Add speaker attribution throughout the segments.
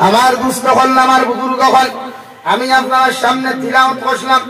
Speaker 1: আমার দুস্থ হল আমার বুজুর্গ হল আমি আপনার সামনে তিলাওয়াত করলাম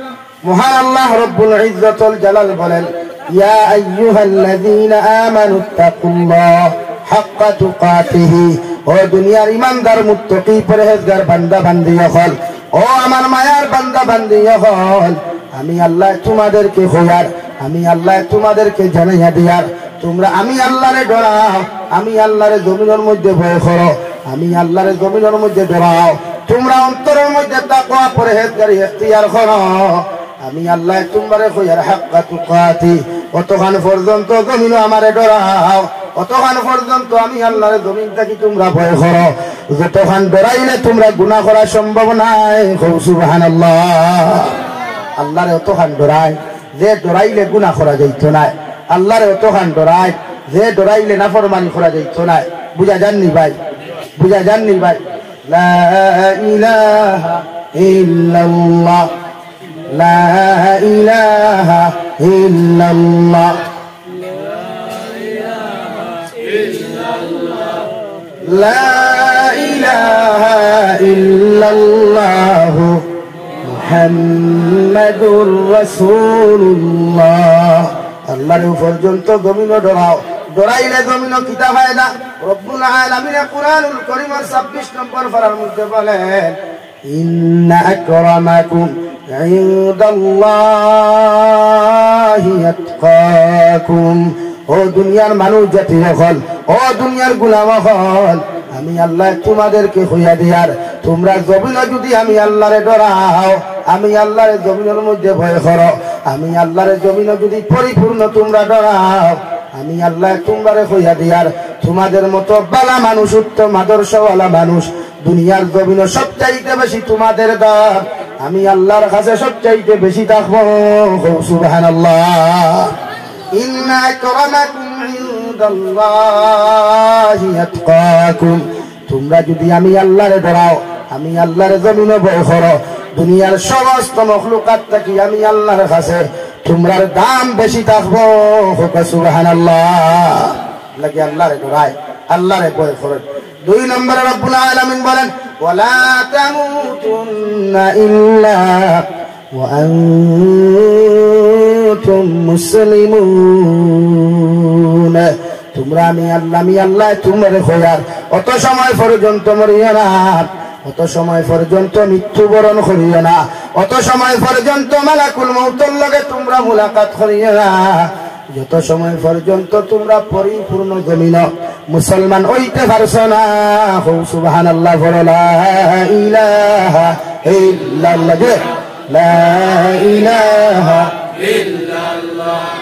Speaker 1: মহান আল্লাহ রব্বুল ইজ্জতুল জালাল বলেন ইয়া আইয়ুহাল্লাযীনা আমানুত্তাকুল্লাহ হাক্কা তুকাতিহি ও দুনিয়ার ইমানদার মুত্তাকি পরহেজগার বান্দা বান্দি হল ও আমার মায়ার বান্দা বান্দি হল আমি আল্লাহ তোমাদেরকে খোয়ার আমি আল্লাহ তোমাদেরকে জানাইয়া দিয়ার তোমরা আমি আল্লাহরে ডরাও আমি আল্লাহরে জমিনের মধ্যে ভয় করো আমি আল্লাহরে জমিনের মধ্যে ডরাও তোমরা অন্তরের মধ্যে তাকওয়া পরহেজগারি ইখতিয়ার করো আমি আল্লাহ তোমারে খোয়ার হাক্কা তুকাতি অতখান পর্যন্ত জমিন আমারে ডরাও অতখান পর্যন্ত আমি আল্লাহর জমিন থাকি তোমরা ভয় করো যতখান ডরাইলে তোমরা গুনাহ করা সম্ভব নাই সুবহানাল্লাহ আল্লাহরে অতখান ডরাই যে ডরাইলে গুনাহ করা যাইতো না আল্লাহরে অতখান ডরাই যে ডরাইলে নাফরমানি করা যাইতো না বুঝা জাননি ভাই বুঝা জাননি ভাই লা ইলাহা ইল্লাল্লাহ লা ইলাহা ইল্লাল্লাহ لا إله إلا الله محمد رسول الله আল্লাহর পর্যন্ত জমিন ডরাও ডরাইলে জমিন কিতা হয় না রব্বুল আলামিন কুরআনুল কারীমের 26 নম্বর পারার মধ্যে বলেন ইন্না আকরামাকুম ইনদাল্লাহি আতকাকুম ও দুনিয়ার মানুষ জাতি হল ও দুনিয়ার গোলাম হল আমি আল্লাহ তোমাদেরকে হইয়া দিয়ার তোমরা জমিনে যদি আমি আল্লাহরে ডরাও আমি আল্লাহরে জমিনের মধ্যে ভয় করো আমি আল্লাহরে জমিনে যদি পরিপূর্ণ তোমরা ডরাও আমি আল্লাহ তোমারে হইয়া দিয়ার তোমাদের মতো বালা মানুষ উত্তম আদর্শওয়ালা মানুষ দুনিয়ার জমিনে সবচাইতে বেশি তোমাদের দাম আমি আল্লাহর কাছে সবচাইতে বেশি থাকবো সুবহানাল্লাহ ইন্না আকরামাকুম ইনদাল্লাহি আতকাকুম তোমরা যদি আমি আল্লাহরে ডরাও আমি আল্লাহর জমিনে ভয় করো দুনিয়ার সমস্ত মখলুকাত থেকে আমি আল্লাহর কাছে তোমার দাম বেশি থাকবো সুবহানাল্লাহ লাগি আল্লাহরে ডরায় আল্লাহরে ভয় করো দুই নম্বরে রব্বুল আলামিন বলেন ওয়ালা তামুতুন্না ইল্লা ওয়া আনতুম মুসলিমুন তোমরা আমি আল্লাহ তোমার খোয়ার অত সময় পর্যন্ত মরিও না অত সময় পর্যন্ত মৃত্যুবরণ করিও না অত সময় পর্যন্ত মালাকুল মউতের লগে তোমরা মুলাকাত করিও না যত সময় পর্যন্ত তোমরা পরিপূর্ণ জমিন মুসলমান হইতে পারছো না সুবহানাল্লাহ লা ইলাহা ইল্লাল্লাহ লা ইলাহা ইল্লাল্লাহ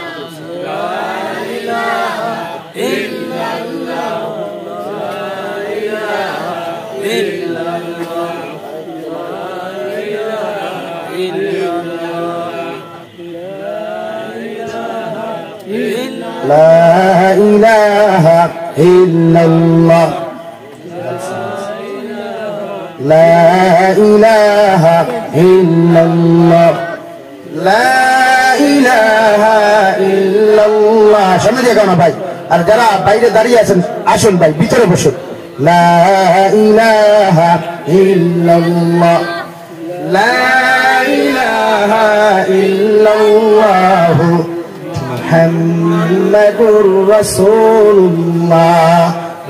Speaker 1: لا إله إلا الله لا إله إلا الله لا إله إلا الله সামনে দিয়ে গাও না ভাই আর যারা বাইরে দাঁড়িয়ে আছেন আসুন ভাই ভিতরে বসুন لا إله إلا الله لا إله إلا الله মুহাম্মাদুর রাসূলুল্লাহ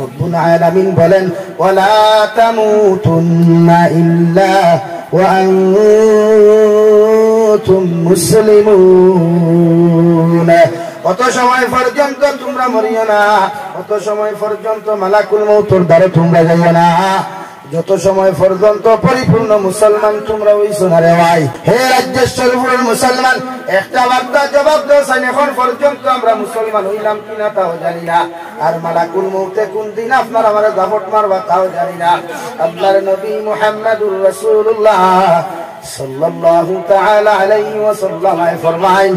Speaker 1: রব্বুল আলামিন বলেন ওয়ালা তামুতুন্না ইল্লা ওয়া আনতুম মুসলিমুন অত সময় পর্যন্ত তোমরা মরিও না অত সময় পর্যন্ত মালাকুল মউতের দ্বারে তোমরা যাইও না যত সময় পর্যন্ত পরিপূর্ণ মুসলমান তোমরা হইছো না রে ভাই হে রাজ্যেশ্বরপুরের মুসলমান একটা বার্তা জবাব দাও এখন পর্যন্ত আমরা মুসলমান হইলাম কিনা তাও জানি না আর মালাকুল মউতে কোন দিন আপনার আমার দাপট মারবা তাও জানি না আল্লাহর নবী মুহাম্মদুর রাসূলুল্লাহ সাল্লাল্লাহু তাআলা আলাইহি ওয়াসাল্লাম ফরমায়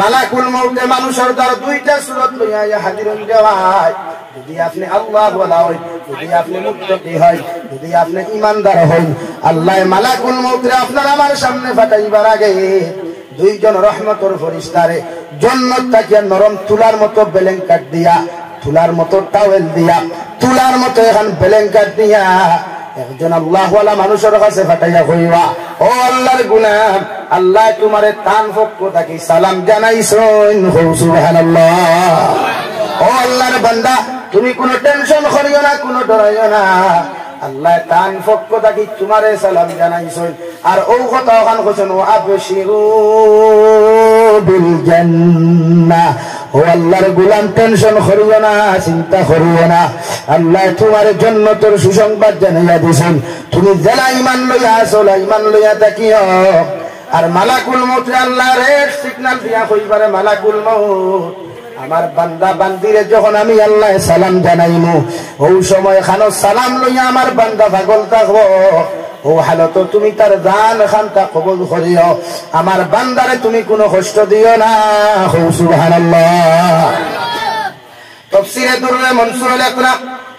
Speaker 1: মালাকুল মউতে মানুষের দ্বারা দুইটা সূরত লইয়া হাজির হই যায় যদি আপনি আল্লাহ ওয়ালা হই যদি আপনি মুত্তাকি হই যদি আপনি ঈমানদার হই আল্লাহ মালাকুল মউত আপনার আমার সামনে পাঠাইবার আগে দুইজন রহমতের ফেরেশতারে জান্নাত থেকে নরম তুলার মতো ব্ল্যাঙ্কেট দিয়া তুলার মতো টাওয়েল দিয়া তুলার মতো এখন ব্ল্যাঙ্কেট দিয়া একজন আল্লাহওয়ালা মানুষের কাছে ফাটাইয়া কইবা, ও আল্লাহর গোলাম, আল্লাহ তোমারে তান পক্ষ থাকি সালাম জানাইছেন, সুবহানাল্লাহ। ও আল্লাহর বান্দা, তুমি কোনো টেনশন করিও না, কোনো ডরাইও না, আল্লাহ তান পক্ষ থাকি তোমারে সালাম জানাইছেন। আর ও কথা ওখান কইছেন, ও আবশিরু বিল জান্নাহ, ও আল্লাহর গোলাম টেনশন করিও না, চিন্তা করিও না, আল্লাহ তোমার জান্নাতের সুসংবাদ জানাইয়া দিছেন। তুমি যারা ঈমান লইয়া আছো, ঈমান লইয়া থাকিও। আর মালাকুল মউত আল্লাহ রেড সিগন্যাল দিয়া কইবারে, মালাকুল মউত আমার বান্দা বান্দিরে যখন আমি আল্লাহ সালাম জানাইমু, ওই সময় খানো সালাম লইয়া আমার বান্দা পাগল থাকবো, ও হালত তুমি তার জান খানটা কবুল করিও, আমার বান্দারে তুমি কোনো কষ্ট দিও না, সুবহানাল্লাহ। তাফসীরে দুররে মনসুরুল ইকরাম,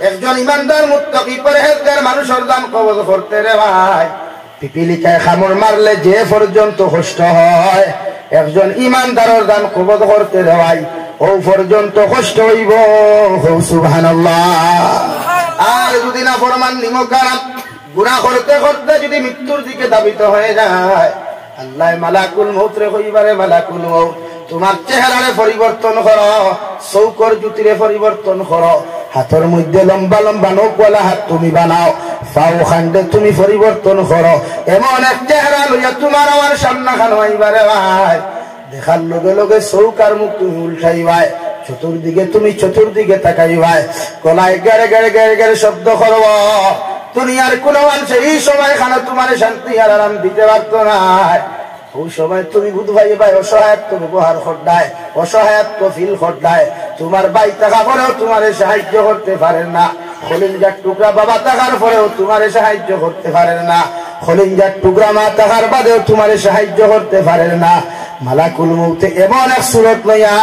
Speaker 1: একজন ইমানদার মুত্তাকি পরহেজগার মানুষের দান কবুল করতে রে ভাই, পিপিলিকায় কামড় মারলে যে পর্যন্ত কষ্ট হয়, একজন ইমানদারের দান কবুল করতে রে ভাই, ও পর্যন্ত কষ্ট হইব, সুবহানাল্লাহ। আর যদি না ফরমান নিমকারাম গুনাহ করতে করতে যদি মৃত্যুর দিকে ধাবিত হয়ে যায়, আল্লাহ মালাকুল মউত রে কইবারে, মালাকুল মউত তোমার চেহারারে পরিবর্তন করো, চৌকর জুতিরে পরিবর্তন করো, হাতের মধ্যে লম্বা লম্বা নখওয়ালা হাত তুমি বানাও, পাও খান্ডে তুমি পরিবর্তন করো, এমন এক চেহারা লইয়া তোমার আমার সামনা খানো আইবারে ভাই, দেখার লগে লগে চৌকার মুখ তুমি উল্টাইবাই, চতুর্দিকে তুমি চতুর্দিকে তাকাইবাই, গলায় গেড়ে গেড়ে গেড়ে গেড়ে শব্দ করব। দুনিয়ার কোন মানুষ এই সময় খানা তোমার শান্তি আর আরাম দিতে পারত না, ওই সময় তুমি বুধ ভাই ভাই অসহায়ত্ব ব্যবহার করডায়, অসহায়ত্ব ফিল করডায়, তোমার ভাই টাকা পরেও তোমারে সাহায্য করতে পারেন না, খলিঞ্জার টুকরা বাবা টাকার পরেও তোমারে সাহায্য করতে পারেন না, খলিঞ্জার টুকরা মা টাকার বাদেও তোমারে সাহায্য করতে পারেন না। মালাকুল মউতে এমন এক সুরত লইয়া,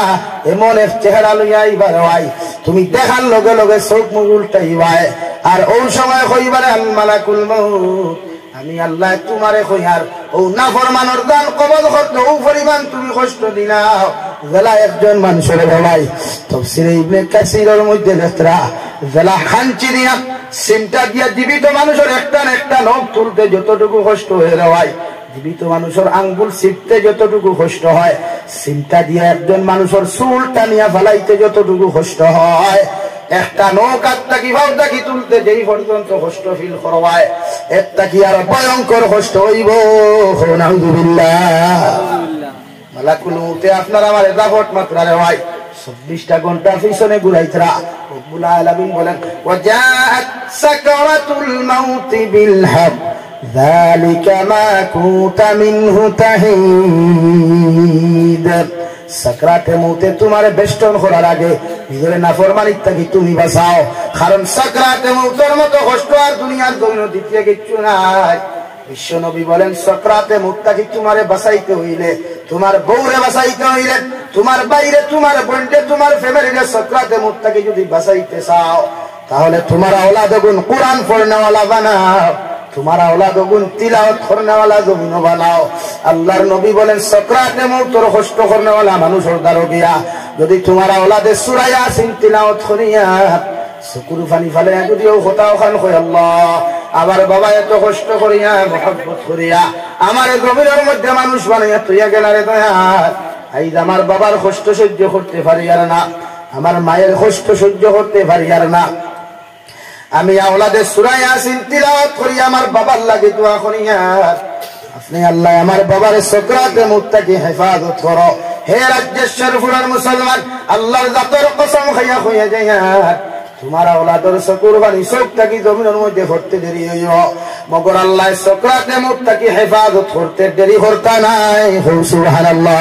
Speaker 1: এমন এক চেহারা লইয়া আইবার হয়, তুমি দেখার লগে লগে চোখ মুখ উল্টাইবাই, আর ওই সময় কইবারে আল মালাকুল মউত আমি আল্লাহ তোমারে কইয়ার ও নাফরমানের দান কবল করতে ও পরিমাণ তুমি কষ্ট দিলাও, জেলা একজন মানুষের ভাই। তাফসীরে ইবনে কাসিরের মধ্যে লেখরা, জেলা খাঞ্চি দিয়া সিমটা দিয়া জীবিত মানুষের একটা একটা নখ তুলতে যতটুকু কষ্ট হয়ে হয়, জীবিত মানুষের আঙ্গুল ছিপতে যতটুকু কষ্ট হয়, সিমটা দিয়ে একজন মানুষের চুল টানিয়া ফেলাইতে যতটুকু কষ্ট হয়, একটা নৌক আত্মা কি ভাবটা কি তুলতে যেই পর্যন্ত কষ্ট ফিল করবায়, একটা কি আর ভয়ঙ্কর কষ্ট হইব। নাউযুবিল্লাহ। মালাকুল মউতে আপনার আমার দাফট মাত্রারে হয় 24টা ঘন্টা পিছনে ঘুরাইতরা। রব্বুল আলামিন বলেন, ওয়াজাআত সাকরাতুল মাউতি বিল হক যালিকা মা কুনতা মিনহু তাহিদ। সাকরাতে মউতে তোমার বেষ্টন করার আগে নিজের নাফরমানির থেকে তুমি বাঁচাও, কারণ সাকরাতে মউতের মতো কষ্ট আর দুনিয়ার জন্য দ্বিতীয় কিছু নাই। বিশ্ব নবী বলেন, সাকরাতে মউত থেকে তোমারে বাঁচাইতে হইলে, তোমার বউরে বাঁচাইতে হইলে, তোমার বাইরে তোমার বোনকে তোমার ফ্যামিলিকে সাকরাতে মউত থেকে যদি বাঁচাইতে চাও, তাহলে তোমার আওলাদ গুণ কোরআন পড়নেওয়ালা বানাও, তোমার আওলাদ গুণ তিলাওয়াত করনেওয়ালা জমিন বানাও। আল্লাহর নবী বলেন, সাকরাতে মউতের কষ্ট করনেওয়ালা মানুষের দ্বারা গিয়া যদি তোমার আওলাদে সূরা ইয়াসিন তিলাওয়াত করিয়া চকুর পানি ফেলে যদিও কোথাও খান কই, আল্লাহ আমার বাবা এত কষ্ট করিয়া মহব্বত করিয়া আমার গভীরের মধ্যে মানুষ বানাইয়া তুইয়া গেলারে দয়াল, আইজ আমার বাবার কষ্ট সহ্য করতে পারি আর না, আমার মায়ের কষ্ট সহ্য করতে পারি আর না, আমি আওলাদে সূরা ইয়াসিন তিলাওয়াত করি আমার বাবার লাগে দোয়া করিয়া, আপনি আল্লাহ আমার বাবার সাকরাতে মউত থেকে হেফাজত করো। হে রাজ্যেশ্বর ফুরার মুসলমান, আল্লাহর জাতের কসম খাইয়া হইয়া যাইয়া তোমার আওলাদের চকুর পানি চোখ থাকি জমিনের মধ্যে ভরতে দেরি হইব, মগর আল্লাহ সাকরাতে মউত থেকে হেফাজত করতে দেরি করতা নাই। সুবহানাল্লাহ।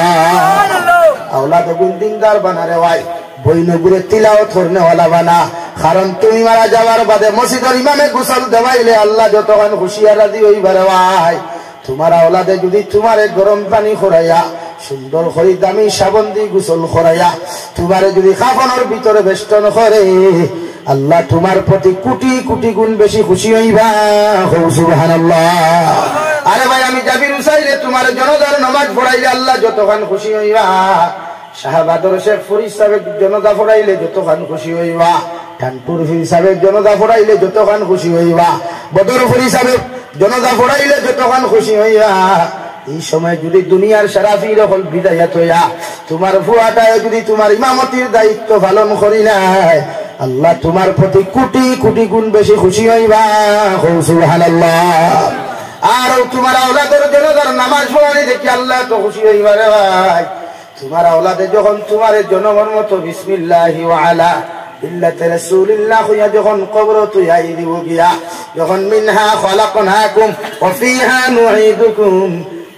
Speaker 1: আওলাদ গুণ দিনদার বানারে ভাই, বইনগুরে তিলাওয়াত করনেওয়ালা বানা, কারণ তুমি মারা যাওয়ার বাদে মসজিদের ইমামে গোসল দেওয়াইলে আল্লাহ যতক্ষণ খুশি আর রাজি হইবারে ভাই, তোমার আওলাদে যদি তোমারে গরম পানি খরাইয়া সুন্দর করে দামি সাবান দিয়ে গোসল খরাইয়া তোমারে যদি কাফনের ভিতরে বেষ্টন করে, আল্লাহ তোমার প্রতি কোটি কোটি গুণ বেশি খুশি হইবা। সুবহানাল্লাহ। আরে ভাই, আমি জাবির উসাইলে তোমার জনতার নামাজ পড়াইলে আল্লাহ যতক্ষণ খুশি হইবা, সাহাবাদর শেখ ফরিদ সাহেব জনতা পড়াইলে যতক্ষণ খুশি হইবা, ঠান্টুর হিসাবে জনতা ফোড়াইলে যতক্ষণ খুশি হইবা, বদরপুর হিসাবে জনতা ফোড়াইলে যতক্ষণ খুশি হইবা। এই সময় যদি দুনিয়ার সারাফির হল বিদায়াত হইয়া তোমার ফুয়াটায় যদি তোমার ইমামতির দায়িত্ব পালন করি নাই, আল্লাহ তোমার প্রতি কোটি কোটি গুণ বেশি খুশি হইবা। সুবহানাল্লাহ। আর তোমার আওলাদের জনতার নামাজ পড়ানি দেখি আল্লাহ তো খুশি হইবা রে ভাই। তোমার আওলাদে যখন তোমার জনগণ মতো বিসমিল্লাহি ওয়া আলা ইল্লাতি রাসূলিল্লাহ হইয়া যখন কবর তুইয়াই দিব গিয়া, যখন মিনহা খলাকনাকুম ওয়া ফিহা নুঈদুকুম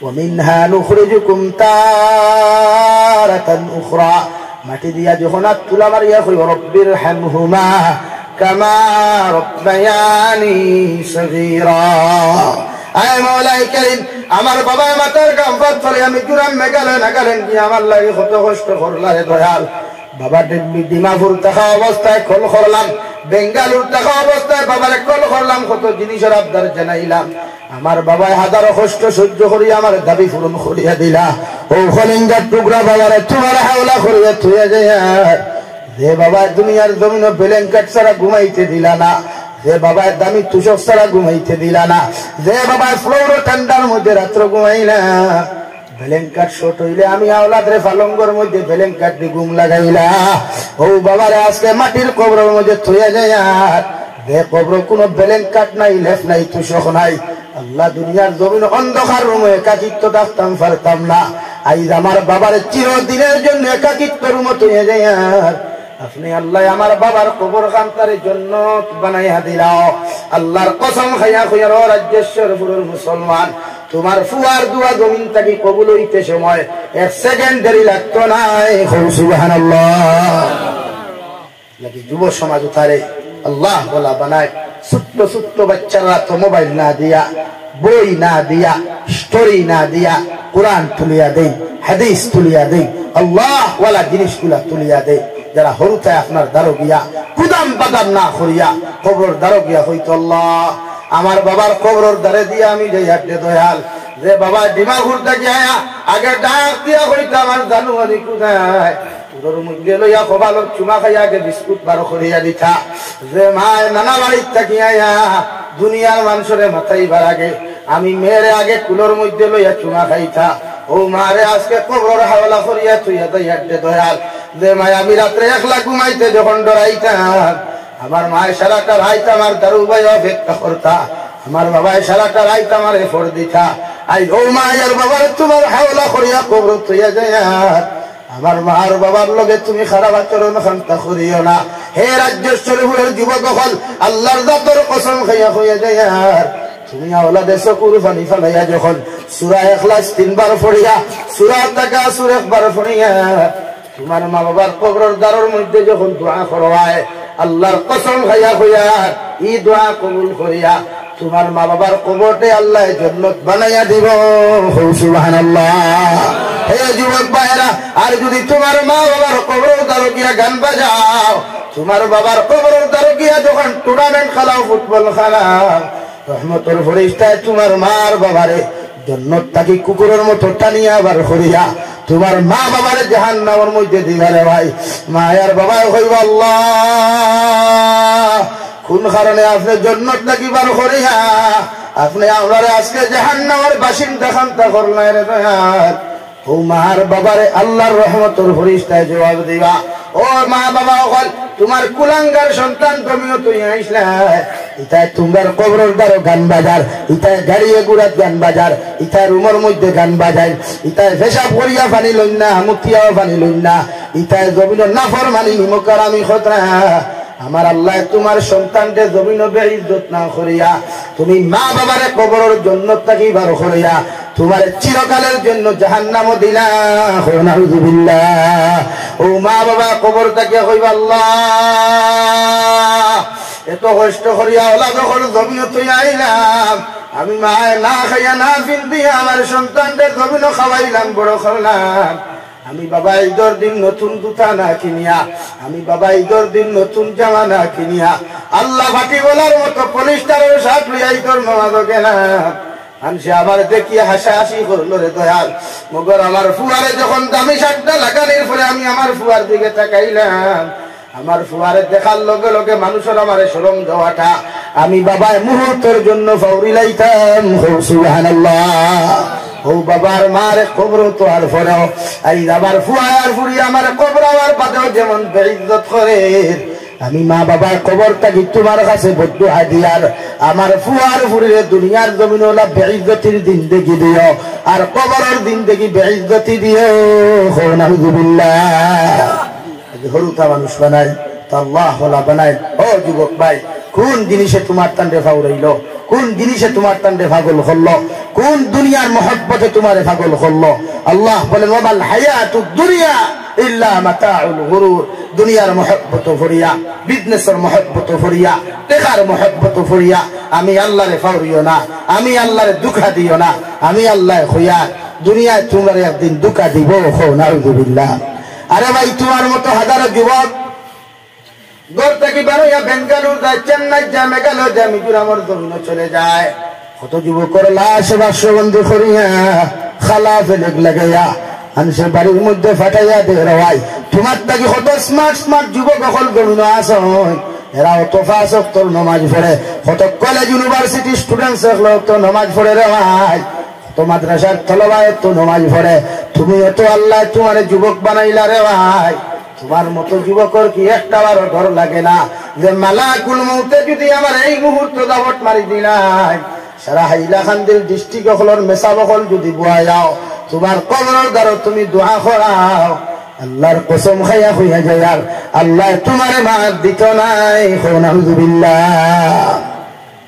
Speaker 1: ওয়া মিনহা নুখরিজুকুম তারাতান উখরা, মাটি দিয়া যখন তুলা মারিয়া কই রব্বির হামহুমা কামা রব্বায়ানি সগীরা। আয় মাওলাই করিম, আমার বাবা মাতার গাম্পাত ফলে আমি জুরাম মেঘালয় নাগালেন কি আমার লাগে কত কষ্ট করলারে দয়াল। বাবা ডিমাপুর থাকা অবস্থায় কল করলাম, বেঙ্গালুর থাকা অবস্থায় বাবারে কল করলাম, কত জিনিসের আবদার জানাইলাম। আমার বাবায় হাজারো কষ্ট সহ্য করি আমার দাবি পূরণ করিয়া দিলা। ও খলিঙ্গার টুকরা বাবারে তোমার হাওলা করিয়া থুয়া যায়। যে বাবা দুনিয়ার জমিন বেলেঙ্কাট ছাড়া ঘুমাইতে দিলা না, যে বাবা দামি তুষক ছাড়া ঘুমাইতে দিলা না, যে বাবা ফ্লোর ঠান্ডার মধ্যে রাত্র ঘুমাইলা, বেলেঙ্কাট শট হইলে আমি আওলাদরে পালঙ্গর মধ্যে বেলেঙ্কাট দিয়ে ঘুম লাগাইলা। ও বাবারে আজকে মাটির কবরের মধ্যে থইয়া যায়। যে কবর কোনো বেলেঙ্কাট নাই, লেফ নাই, তুষক নাই। আল্লাহ দুনিয়ার জমিন অন্ধকার রুমে একাকিত্ব থাকতাম পারতাম না। আইজ আমার বাবার চিরদিনের জন্য একাকিত্ব রুম থইয়া যায়। আপনি আল্লাহ আমার বাবার কবর খানতারের জন্য বানাইয়া দিলাও। আল্লাহর কসম খাইয়া কইয়া রাজ্যেশ্বরপুরের মুসলমান, তোমার ফুয়ার দুয়া জমিন থাকি কবুল হইতে সময় 1 সেকেন্ড দেরি লাগতো না। সুবহানাল্লাহ। নাকি যুব সমাজ উঠারে আল্লাহ বলা বানায়। ছোট্ট ছোট্ট বাচ্চারা তো মোবাইল না দিয়া, বই না দিয়া, স্টোরি না দিয়া কোরআন তুলিয়া দেই, হাদিস তুলিয়া দেই, আল্লাহ ওয়ালা জিনিসগুলা তুলিয়া দেই। যারা হরুতায় আপনার দ্বারো গিয়া কুদাম বাদাম না করিয়া কবর দ্বারো গিয়া হইতো আল্লাহ আমার বাবার কবর দ্বারে দিয়া আমি যাই হাঁটতে দয়াল। যে বাবা ডিমা ঘুরতে গিয়া আগে ডাক দিয়া হইতো আমার জানুয়ারি কোথায় তোর মধ্যে লইয়া কবাল চুমা খাইয়া আগে বিস্কুট বারো করিয়া দিতা। যে মায় নানা বাড়ির থাকিয়া দুনিয়ার মানুষের মাথায় বার আগে আমি মেয়েরে আগে কুলোর মধ্যে লইয়া চুমা খাইতা। ও মারে আজকে কবর হাওলা করিয়া তুইয়া তাই হাঁটতে দয়াল। যে মায় আমি রাত্রে একলা ঘুমাইতে যখন ডরাইতাম, আমার মায়ের সারাটা রাইতা আমার দারু ভাই অপেক্ষা করতা, আমার বাবায় সারাটা রাইতা আমার এফর দিতা। আই ও মায়ের বাবার তোমার হাওলা করিয়া কবর তুইয়া যায়। আমার মার বাবার লগে তুমি খারাপ আচরণ খান্তা করিও না। হে রাজ্যেশ্বরপুরের যুবক হল আল্লাহর জাতের কসম খাইয়া হইয়া যায়। তুমি আওলাদে চকুর পানি ফেলাইয়া যখন সূরা ইখলাস 3 বার পড়িয়া, সূরা তাকাসুর 1 বার পড়িয়া তোমার মা বাবার কবরের দ্বারের মধ্যে যখন দোয়া করবায়, আল্লাহর কসম খাইয়া হইয়া এই দোয়া কবুল করিয়া তোমার মা বাবার কবরতে আল্লাহ জান্নাত বানাইয়া দিব। সুবহানাল্লাহ। হে যুবক ভাইরা, আর যদি তোমার মা বাবার কবরের দ্বারে গিয়া গান বাজাও, তোমার বাবার কবরের দ্বারে গিয়া যখন টুর্নামেন্ট খেলাও, ফুটবল খেলাও, রহমতের ফেরেশতায় তোমার মার বাবারে জান্নাত থাকি কুকুরের মতো টানিয়া বার করিয়া তোমার মা বাবার জাহান্নামের মধ্যে দিবারে ভাই। মায়ার বাবা কইবা আল্লাহ কোন কারণে আপনি জান্নাত থাকি বার করিয়া আপনি আমরারে আজকে জাহান্নামের বাসিন্দা খান্তা করলেন রে দয়াল। ও মার বাবারে আল্লাহর রহমতের ফেরেশতায় জবাব দিবা, ও মা বাবা হল তোমার কুলাঙ্গার সন্তান তুমিও তুই আইসলা, ইতায় তোমার কবরের দ্বারো গান বাজার, ইতায় গাড়িয়ে গুড়াত গান বাজার, ইতায় রুমের মধ্যে গান বাজায়, ইতায় পেশাব করিয়া পানি লইন না, মুতিয়াও পানি লইন না, ইতায় জমিন নাফর মানি নিমকার আমি খতরা। আমার আল্লাহ তোমার সন্তানকে জমিন বেইজ্জত না করিয়া তুমি মা বাবারে কবরের জন্য তাকি বার করিয়া তোমার চিরকালের জন্য জাহান্নামও দিলা। নাউযুবিল্লাহ। ও মা বাবা কবর তাকে কইবা আল্লাহ এত কষ্ট করিয়া ওলা যখন জমিন তুই আইলাম, আমি মায় না খাইয়া না ফিন্দিয়া আমার সন্তানদের জমিনও খাওয়াইলাম, বড় করলাম। আমি বাবা ঈদের দিন নতুন জুতা না কিনিয়া, আমি বাবা ঈদের দিন নতুন জামা না কিনিয়া আল্লাহ বাটি বলার মতো পলিস্টারের শার্ট লইয়া ঈদের নামাজও গেলাম। মানুষে আবার দেখিয়ে হাসাহাসি করলো রে দয়াল। মগর আমার ফুয়ারে যখন দামি শার্টটা লাগানোর পরে আমি আমার ফুয়ার দিকে তাকাইলাম, আমার ফুয়ারে দেখার লগে লগে মানুষের আমারে শরম দেওয়াটা আমি বাবায় মুহূর্তের জন্য ফাউরিলাইতাম। সুবহানাল্লাহ। ও বাবার মার কবর তো আর ফরাও আই আমার ফুয়া আর ফুরি আমার কবর আর বাদেও যেমন বেইজ্জত করে, আমি মা বাবার কবরটাকে তোমার কাছে বদুয়া দিয়ার আমার ফুয়ার ফুরিরে দুনিয়ার জমিন ওলা বেইজ্জতির দিন দেখি দিও আর কবরের দিন দেখি বেইজ্জতি দিও। নাউযুবিল্লাহ। হরুতা মানুষ বানায় তা আল্লাহ ওলা বানায়। ও যুবক ভাই, কোন জিনিসে তোমার টান্ডে ফাউরাইল, কোন জিনিসে তোমার টান্ডে পাগল করলো, কোন দুনিয়ার মহব্বতে তোমারে পাগল করলো? আল্লাহ বলেন ওয়ামাল হায়াতুদ দুনিয়া ইল্লা মাতাউল গুরুর। দুনিয়ার মহব্বত ফরিয়া, বিজনেসের মহব্বত ফরিয়া, টাকার মহব্বত ফরিয়া আমি আল্লাহরে ফাউরিও না, আমি আল্লাহরে দুঃখা দিও না। আমি আল্লাহ হইয়া দুনিয়ায় তোমার একদিন দুঃখা দিব। নাউযুবিল্লাহ। আরে ভাই, তোমার মতো হাজারো যুবক ঘর থেকে বেরোয়া বেঙ্গালুর যায়, চেন্নাই যায়, মেঘালয় যায়, মিজোরামের জমিনে চলে যায়। কত যুবকের লাশ বাসবন্দি করিয়া খালা ফেলে লাগাইয়া মানুষের বাড়ির মধ্যে ফাটাইয়া দে রাই। তোমার থেকে কত স্মার্ট স্মার্ট যুবক সকল জমিন আছে, এরা অত ফাঁস তোর নমাজ পড়ে, কত কলেজ ইউনিভার্সিটি স্টুডেন্টস তো নমাজ পড়ে রে ভাই, তো মাদ্রাসার তলবায় তো নমাজ পড়ে। তুমি এত আল্লাহ তোমার যুবক বানাইলা রে ভাই, তোমার মতো যুবকর কি একটা বার ডর লাগে না যে মালাকুল মউতে যদি আমার এই মুহূর্তে দাবট মারি দিলাই, সারা হাইলাকান্দির ডিস্ট্রিক্ট হলর মেসাবকল যদি বুয়া যাও, তোমার কবরের দ্বারা তুমি দোয়া করাও, আল্লাহর কসম খাইয়া হইয়া যায় আর আল্লাহ তোমারে মাফ দিত নাই। নাউযুবিল্লাহ।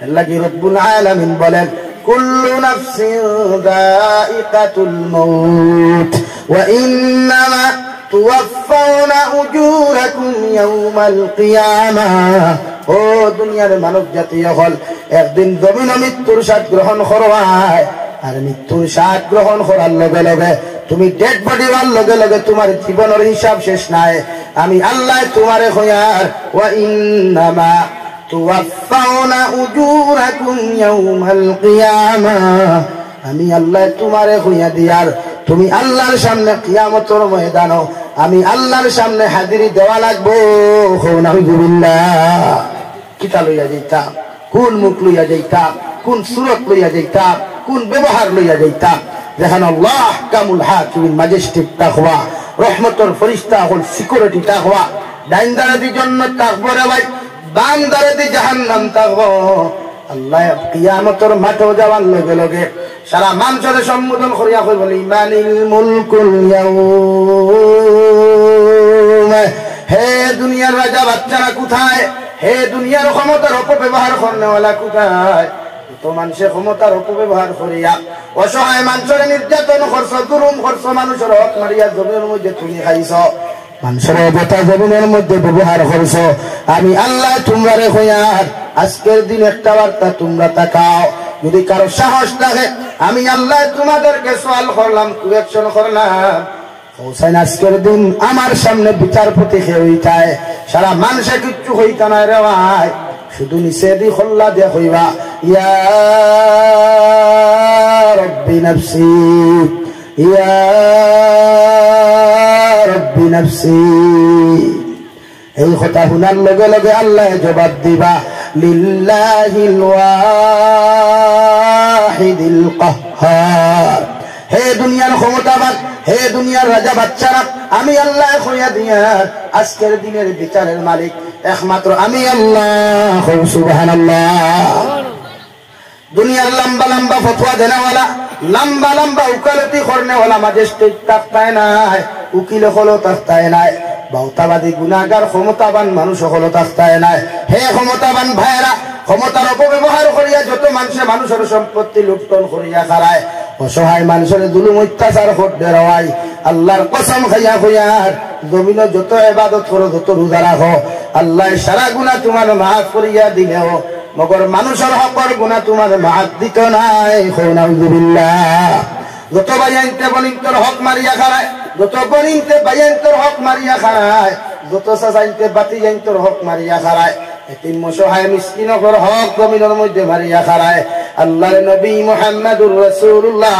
Speaker 1: আল্লাহ কি রব্বুল আলামিন বলেন কুল্লু নাফসিন যায়িকাতুল মাউত ওয়া ইন্নামা তুওয়াফাউনা উজুরাকুম ইয়াওমাল কিয়ামাহ। ও দুনিয়ার মানব জাতি হল একদিন জমিন মৃত্যুর স্বাদ গ্রহণ করবাই, আর মৃত্যুর স্বাদ গ্রহণ করার লগে লগে তুমি ডেড বডি হওয়ার লগে লগে তোমার জীবনের হিসাব শেষ নাই। আমি আল্লাহ তোমারে হইয়ার ওয়া ইন্নামা তুওয়াফাউনা উজুরাকুম ইয়াওমাল কিয়ামাহ, আমি আল্লাহ তোমারে হইয়া দিয়ার তুমি আল্লাহর সামনে কিয়ামতের ময়দানও আমি আল্লাহর সামনে হাজিরি দেওয়া লাগবো। নাউযুবিল্লাহ। কিতা লইয়া যাইতাম, কোন মুখ লইয়া যাইতাম, কোন সুরত লইয়া যাইতাম, কোন ব্যবহার লইয়া যাইতাম? যেখানে আল্লাহ কামুল হাকিমিন ম্যাজিস্ট্রেট তাকওয়া, রহমতের ফেরেশতা হল সিকিউরিটি তাকওয়া, ডাইন দারাদি জান্নাত তাকবো রে ভাই, বাম দারাদি জাহান্নাম তাকবো। আল্লাহ কিয়ামতের মাঠে যাওয়ার লগে লগে সারা মানুষের সম্বোধন করিয়া কই বলি মানিল মুলকুল ইয়াউম। হে দুনিয়ার রাজা বাচ্চারা কোথায়? হে দুনিয়ার ক্ষমতার অপব্যবহার করনেওয়ালা কোথায়? তো মানুষের ক্ষমতার অপব্যবহার করিয়া অসহায় মানুষের নির্যাতন করছ, জুলুম করছ, মানুষের হক মারিয়া জমিনের মধ্যে তুমি খাইছ, মানুষের অবতা জমিনের মধ্যে ব্যবহার করছ। আমি আল্লাহ তোমরা হইয়ার আজকের দিন একটা বার্তা তোমরা তাকাও, যদি কারো সাহস থাকে আমি আল্লাহ তোমাদেরকে সওয়াল করলাম, কুয়েকশন করলাম, হোসেন আজকের দিন আমার সামনে বিচারপতি কে হইতায়, সারা মানুষে কিচ্ছু হইতা নাই রে ভাই, শুধু নিচে দি খোল্লা দিয়া হইবা ইয়া রব্বি নফসি ইয়া রব্বি নফসি। এই কথা শুনার লগে লগে আল্লাহ জবাব দিবা লিল্লাহিল ওয়াহিদিল কাহ্হার। হে দুনিয়ার ক্ষমতাবান, হে দুনিয়ার রাজা বাচ্চারা, আমি আল্লাহ কইয়া দিয়া আজকের দিনের বিচারের মালিক একমাত্র আমি আল্লাহ। সুবহানাল্লাহ। দুনিয়ার লম্বা লম্বা ফতোয়া দেনেওয়ালা, লম্বা লম্বা উকালতি করনেওয়ালা ম্যাজিস্ট্রেট তাকতায় নাই, উকিল হলো তাকতায় নাই, বাউতাবাদী গুনাহগার ক্ষমতাবান মানুষ হলো তাকতায় নাই। হে ক্ষমতাবান ভাইরা, ক্ষমতার অপব্যবহার করিয়া যত মানুষের সম্পত্তি লুণ্ঠন করিয়া খারায়, অসহায় মানুষের জুলুম অত্যাচার করতে রওয়াই, আল্লাহর কসম খাইয়া হইয়ার জমিনে যত ইবাদত করো, যত রোজা রাখো, আল্লাহ সারা গুনাহ তোমার মাফ করিয়া দিলেও মগর মানুষের হকর গুনাহ তোমার মাফ দিত নাই। নাউযুবিল্লাহ। যত বাইয়ানতে বনিন্তর হক মারিয়া খারায়, যত বনিনতে বাইয়ানতর হক মারিয়া খারায়, যত সাজাইতে বাতি জাইন্তর হক মারিয়া খারায়, এতিম অসহায় মিসকিনর হক জমিনের মধ্যে মারিয়া খারায়, আল্লাহর নবী মুহাম্মদুর রাসূলুল্লাহ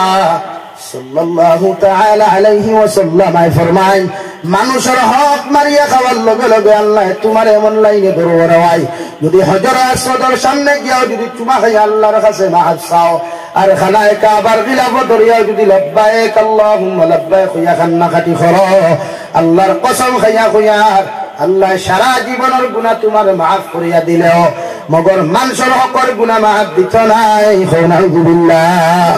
Speaker 1: সাল্লাল্লাহু তাআলা আলাইহি ওয়াসাল্লাম ফরমায় মানুষের হক মারিয়া খাওয়ার লগে লগে আল্লাহ তোমার এমন লাইনে ধরবো রে ভাই যদি হজর আসওয়াদের সামনে গিয়াও যদি চুমা খাই আল্লাহর কাছে মাফ চাও আর খানায় কাবার খিলাফত ধরিয়া যদি লব্বাইক আল্লাহুম্মা লব্বাইক হইয়া খান্না খাটি করো আল্লাহর কসম খাইয়া কইয়া আল্লাহ সারা জীবনের গুনাহ তোমার মাফ করিয়া দিলেও মগর মানুষের হকের গুনাহ মাফ দিত নাই নাউযুবিল্লাহ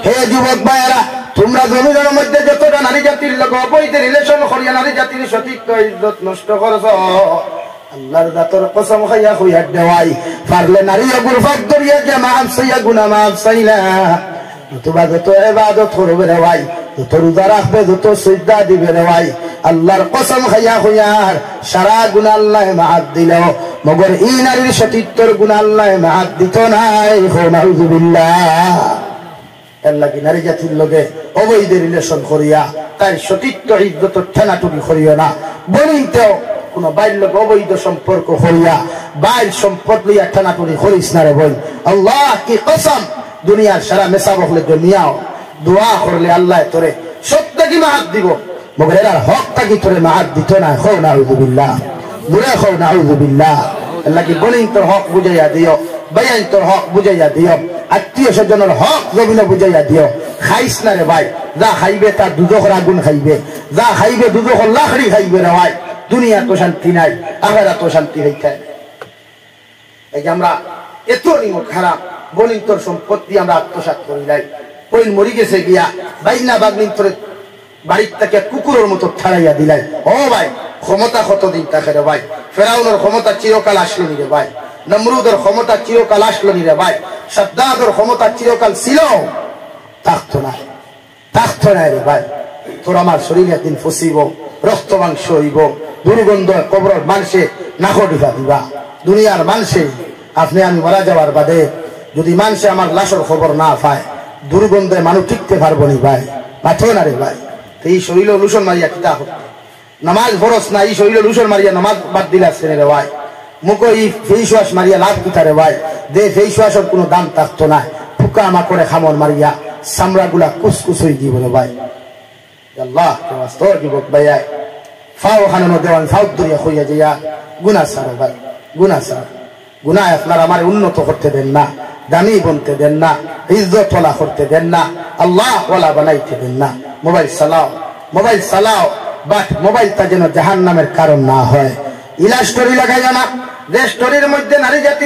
Speaker 1: হে যুবক ভাইরা তোমরা জমিনের মধ্যে যতটা নারী জাতির লোক অবৈধ রিলেশন করিয়া নারী জাতির সঠিক ইজ্জত নষ্ট করছো আল্লাহর জাতর কসম খাইয়া কইয়া দেওয়াই পারলে নারী গুরফাত ধরিয়া যে মাফ চাইয়া গুনাহ মাফ চাইলা নতুবা যত ইবাদত করবে রে ভাই যত রোজা রাখবে যত সিজদা দিবে রে ভাই আল্লাহর কসম খাইয়া কইয়া সারা গুনাহ আল্লাহ মাফ দিলেও মগর এই নারীর সতীত্বর গুনাহ আল্লাহ মাফ দিত নাই নাউযুবিল্লাহ আল্লাহ কি নারী জাতির লগে অবৈধ রিলেশন করিয়া তাই সতীত্ব ইজ্জত ঠেনাটুকি করিও না বলিতেও কোন বাইর লোক অবৈধ সম্পর্ক করিয়া বাইর সম্পদ লইয়া ঠেনাটুকি করিস না রে বোন আল্লাহ কি কসম দুনিয়ার সারা মেসাব হলে দুনিয়াও দোয়া করলে আল্লাহ তোরে সত্য কি মাফ দিব মগর এর হক থাকি তোরে মাফ দিত না হো নাউযুবিল্লাহ দূরে হো নাউযুবিল্লাহ আল্লাহ কি বলিন তোর হক বুঝাইয়া দিও বাইন তোর হক বুঝাইয়া দিও আত্মীয় স্বজনের হক জমিনে বুঝাইয়া দিও খাইস না রে ভাই যা খাইবে তার দুজখের আগুন খাইবে যা খাইবে দুজখের লাখড়ি খাইবে রে ভাই দুনিয়া তো শান্তি নাই আখেরা তো শান্তি হইতে এই যে আমরা এত নিমত খারাপ বলিন তোর সম্পত্তি আমরা আত্মসাৎ করি নাই ওই মরি গেছে গিয়া বাইনা বাগলিন তোর বাড়ির থেকে কুকুরের মতো ছাড়াইয়া দিলাই ও ভাই ক্ষমতা কতদিন থাকে রে ভাই ফেরাউনের ক্ষমতা চিরকাল আসলো নি রে ভাই নমরুদের ক্ষমতা চিরকাল আসলো নি রে ভাই সাদ্দাদের ক্ষমতা চিরকাল ছিল থাকতো না রে ভাই তোর আমার শরীরে একদিন ফসিব রক্ত মাংস হইব দুর্গন্ধ কবর মানুষে নাকটিফা দিবা দুনিয়ার মানুষে আপনি আমি মারা যাওয়ার বাদে যদি মানুষে আমার লাশের খবর না পায় দুর্গন্ধে মানুষ টিকতে পারবো নি ভাই মাথো না রে ভাই এই শরীর লুসন মারিয়া কিতা হতো নামাজ ফরজ না এই শরীর লুসন মারিয়া নামাজ বাদ দিলা রে ভাই মুখো এই ফেস ওয়াশ মারিয়া লাভ কিতারে ভাই দে ফেস ওয়াশের কোনো দাম থাকতো না ফুকা মাকড়ে খামর মারিয়া চামড়া গুলা কুসকুস হয়ে গিয়ে বলে ভাই আল্লাহ তোর যুবক ভাই ফাও খানানো দেওয়ান ফাউ দরিয়া হইয়া যাইয়া গুনা সার ভাই গুনা সার গুনা আপনার আমার উন্নত করতে দেন না দামি বনতে দেন না ইজ্জত ওয়ালা করতে দেন না আল্লাহ ওয়ালা বানাইতে দেন না মোবাইল চালাও বাট মোবাইলটা যেন জাহান্নামের কারণ না হয় ইলা স্টোরি লাগাই জানা যে স্টোরির মধ্যে নারী জাতি